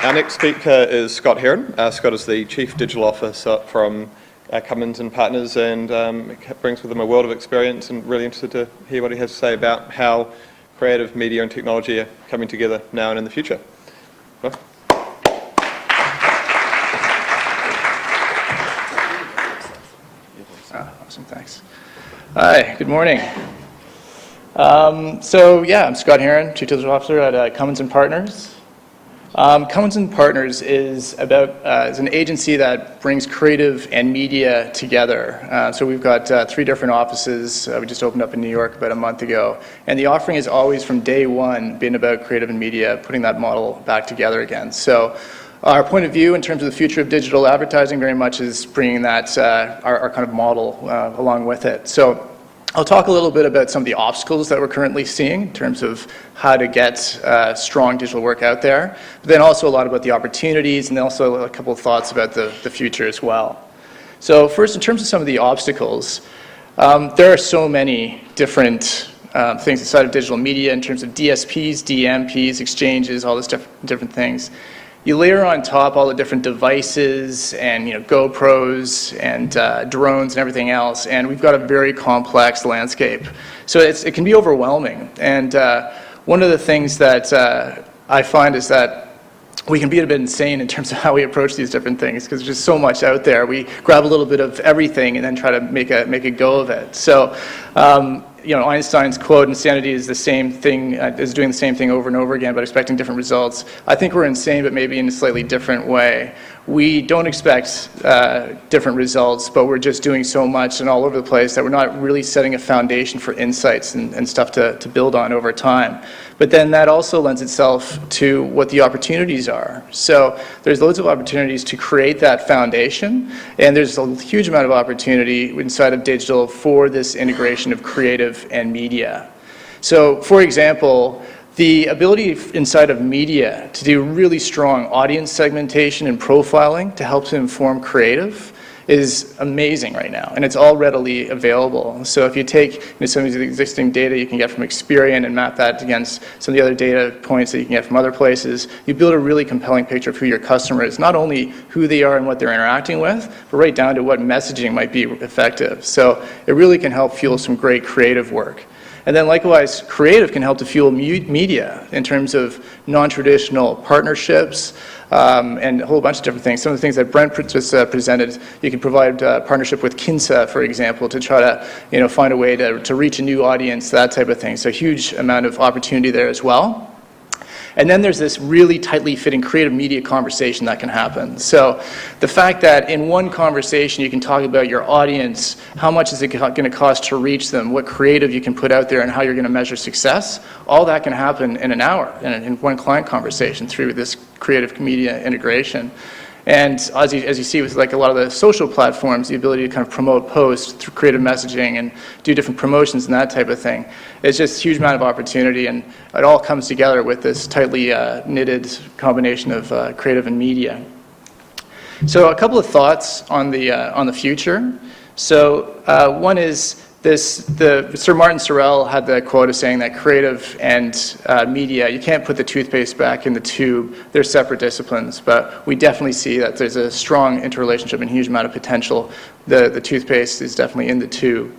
Our next speaker is Scott Heron. Scott is the Chief Digital Officer from Cummins Partners, and brings with him a world of experience, and really interested to hear what he has to say about how creative media and technology are coming together now and in the future. Well. Awesome, thanks. Hi, good morning. I'm Scott Heron, Chief Digital Officer at Cummins Partners. Cummins Partners is an agency that brings creative and media together. So we've got 3 different offices. We just opened up in New York about a month ago. And the offering has always, from day one, been about creative and media, putting that model back together again. So our point of view in terms of the future of digital advertising very much is bringing that, our kind of model along with it. So I'll talk a little bit about some of the obstacles that we're currently seeing in terms of how to get strong digital work out there, but then also a lot about the opportunities, and then also a couple of thoughts about the future as well. So first, in terms of some of the obstacles, there are so many different things inside of digital media in terms of DSPs, DMPs, exchanges, all these different things. You layer on top all the different devices and GoPros and drones and everything else, and we've got a very complex landscape. So it can be overwhelming. And one of the things that I find is that we can be a bit insane in terms of how we approach these different things, because there's just so much out there. We grab a little bit of everything and then try to make a go of it. So Einstein's quote, "Insanity is the same thing, is doing the same thing over and over again, but expecting different results." I think we're insane, but maybe in a slightly different way. We don't expect different results, but we're just doing so much and all over the place that we're not really setting a foundation for insights and stuff to build on over time. But then that also lends itself to what the opportunities are. So there's loads of opportunities to create that foundation, and there's a huge amount of opportunity inside of digital for this integration of creative and media. So, for example, the ability inside of media to do really strong audience segmentation and profiling to help to inform creative is amazing right now, and it's all readily available. So if you take some of the existing data you can get from Experian and map that against some of the other data points that you can get from other places, you build a really compelling picture of who your customer is, not only who they are and what they're interacting with, but right down to what messaging might be effective. So it really can help fuel some great creative work. And then likewise, creative can help to fuel media in terms of non-traditional partnerships and a whole bunch of different things. Some of the things that Brent just presented, you can provide partnership with Kinsa, for example, to try to find a way to reach a new audience, that type of thing. So a huge amount of opportunity there as well. And then there's this really tightly fitting creative media conversation that can happen. So the fact that in one conversation you can talk about your audience, how much is it going to cost to reach them, what creative you can put out there, and how you're going to measure success, all that can happen in an hour in one client conversation through this creative media integration. And as you see with like a lot of the social platforms, the ability to kind of promote posts through creative messaging and do different promotions and that type of thing, it's just a huge amount of opportunity, and it all comes together with this tightly knitted combination of creative and media. So a couple of thoughts on the future. So one is Sir Martin Sorrell had the quote of saying that creative and media, you can't put the toothpaste back in the tube. They're separate disciplines, but we definitely see that there's a strong interrelationship and huge amount of potential. The toothpaste is definitely in the tube.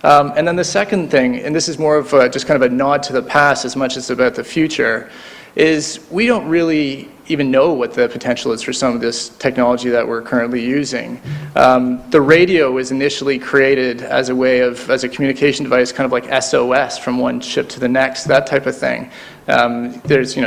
And then the second thing, and this is more of just kind of a nod to the past as much as about the future, is we don't really even know what the potential is for some of this technology that we're currently using. The radio was initially created as a communication device, kind of like SOS from one ship to the next, that type of thing.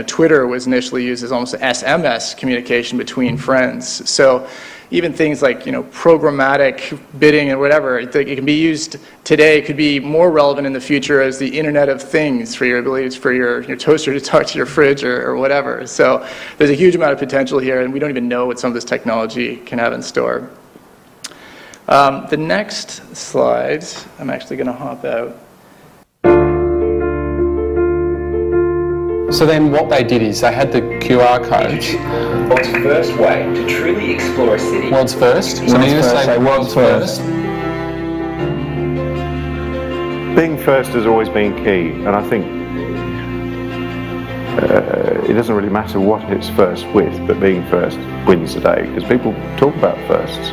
Twitter was initially used as almost an SMS communication between friends. So even things like programmatic bidding and whatever, it can be used today, could be more relevant in the future as the Internet of Things for your ability for your toaster to talk to your fridge or whatever. So there's a huge amount of potential here, and we don't even know what some of this technology can have in store. The next slide, I'm actually going to hop out. So then what they did is they had the QR codes. World's first way to truly explore a city. World's first? So you're going to say world's first. Being first has always been key, and I think it doesn't really matter what it's first with, but being first wins the day, because people talk about firsts.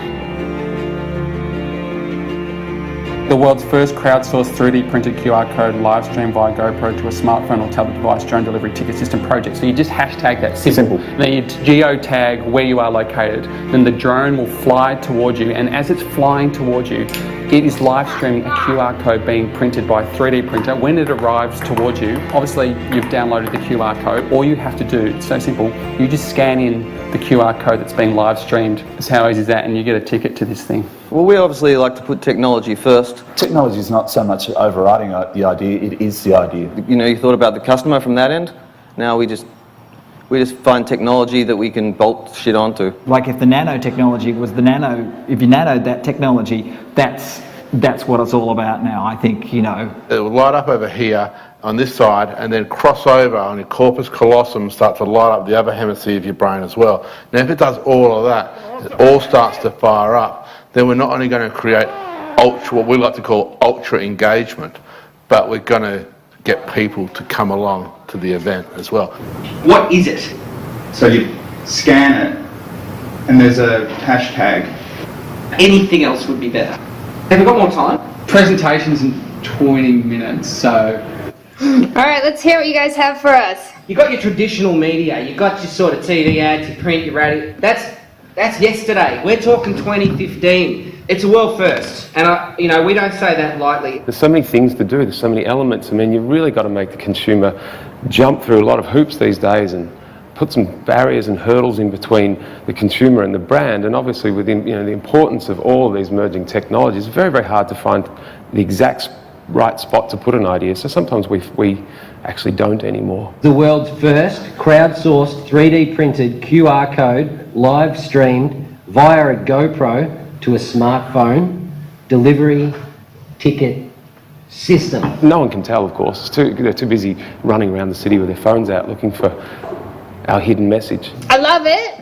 The world's first crowdsourced 3D printed QR code live stream via GoPro to a smartphone or tablet device drone delivery ticket system project. So you just hashtag that simple. Then you geotag where you are located. Then the drone will fly towards you, and as it's flying towards you, it is live streaming a QR code being printed by a 3D printer. When it arrives towards you, obviously you've downloaded the QR code. All you have to do, it's so simple, you just scan in the QR code that's being live streamed. It's how easy is that, and you get a ticket to this thing. Well, we obviously like to put technology first. Technology is not so much overriding the idea, it is the idea. You know, you thought about the customer from that end. Now we just find technology that we can bolt shit onto. Like if the nanotechnology was if you nanoed that technology, that's what it's all about now. I think, you know. It will light up over here on this side and then cross over on your corpus callosum, start to light up the other hemisphere of your brain as well. Now if it does all of that, it all starts to fire up, then we're not only going to create what we like to call ultra engagement, but we're going to get people to come along to the event as well. What is it? So you scan it and there's a hashtag. Anything else would be better. Have we got more time? Presentation's in 20 minutes, so... Alright, let's hear what you guys have for us. You got your traditional media, you got your sort of TV ads, your print, your radio. That's yesterday. We're talking 2015. It's a world first, and you know, we don't say that lightly. There's so many things to do, there's so many elements. I mean, you've really got to make the consumer jump through a lot of hoops these days and put some barriers and hurdles in between the consumer and the brand. And obviously within, you know, the importance of all of these emerging technologies, it's very, very hard to find the exact right spot to put an idea. So sometimes we actually don't anymore. The world's first crowdsourced 3D printed QR code live streamed via a GoPro to a smartphone delivery ticket system. No one can tell, of course. They're too busy running around the city with their phones out looking for our hidden message. I love it.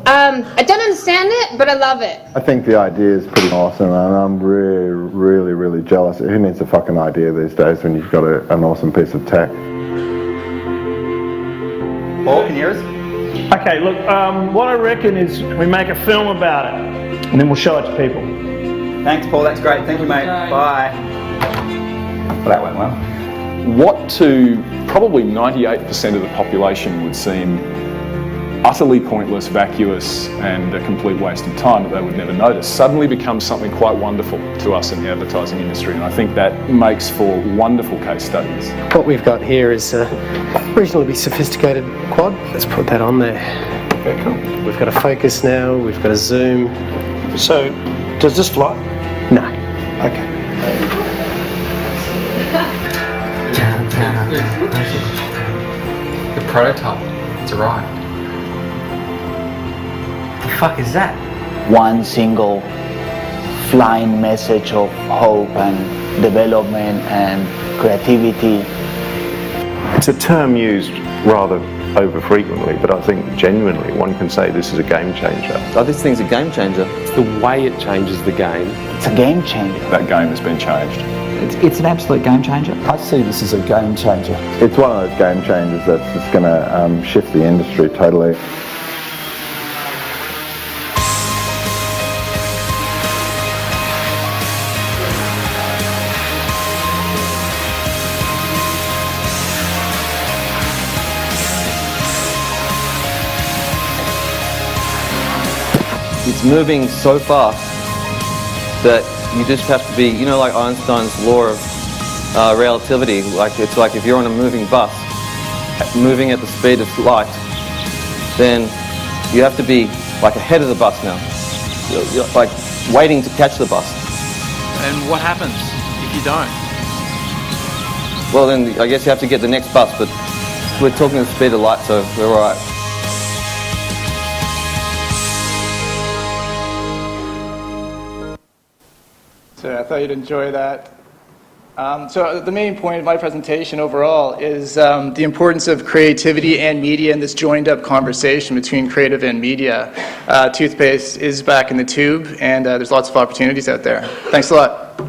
I don't understand it, but I love it. I think the idea is pretty awesome, and I'm really, really jealous. Who needs a fucking idea these days when you've got an awesome piece of tech? Paul, can you hear us? Okay, look, what I reckon is we make a film about it, and then we'll show it to people. Thanks, Paul, that's great. Thank you, mate. Bye. Well, that went well. What to probably 98% of the population would seem utterly pointless, vacuous, and a complete waste of time that they would never notice suddenly becomes something quite wonderful to us in the advertising industry, and I think that makes for wonderful case studies. What we've got here is a reasonably sophisticated quad. Let's put that on there. Okay, cool. We've got a focus now, we've got a zoom. So, does this fly? No. Okay. The prototype, it's arrived. The fuck is that? One single flying message of hope and development and creativity. It's a term used rather over frequently, but I think genuinely one can say this is a game changer. Oh, this thing's a game changer. It's the way it changes the game. It's a game changer. That game has been changed. It's an absolute game changer. I see this as a game changer. It's one of those game changers that's just going to shift the industry totally. It's moving so fast that you just have to be, you know, like Einstein's law of relativity. It's like if you're on a moving bus, moving at the speed of light, then you have to be like ahead of the bus now. You're like waiting to catch the bus. And what happens if you don't? Well, then I guess you have to get the next bus, but we're talking the speed of light, so we're all right. So I thought you'd enjoy that. So the main point of my presentation overall is the importance of creativity and media in this joined up conversation between creative and media. Toothpaste is back in the tube, and there's lots of opportunities out there. Thanks a lot.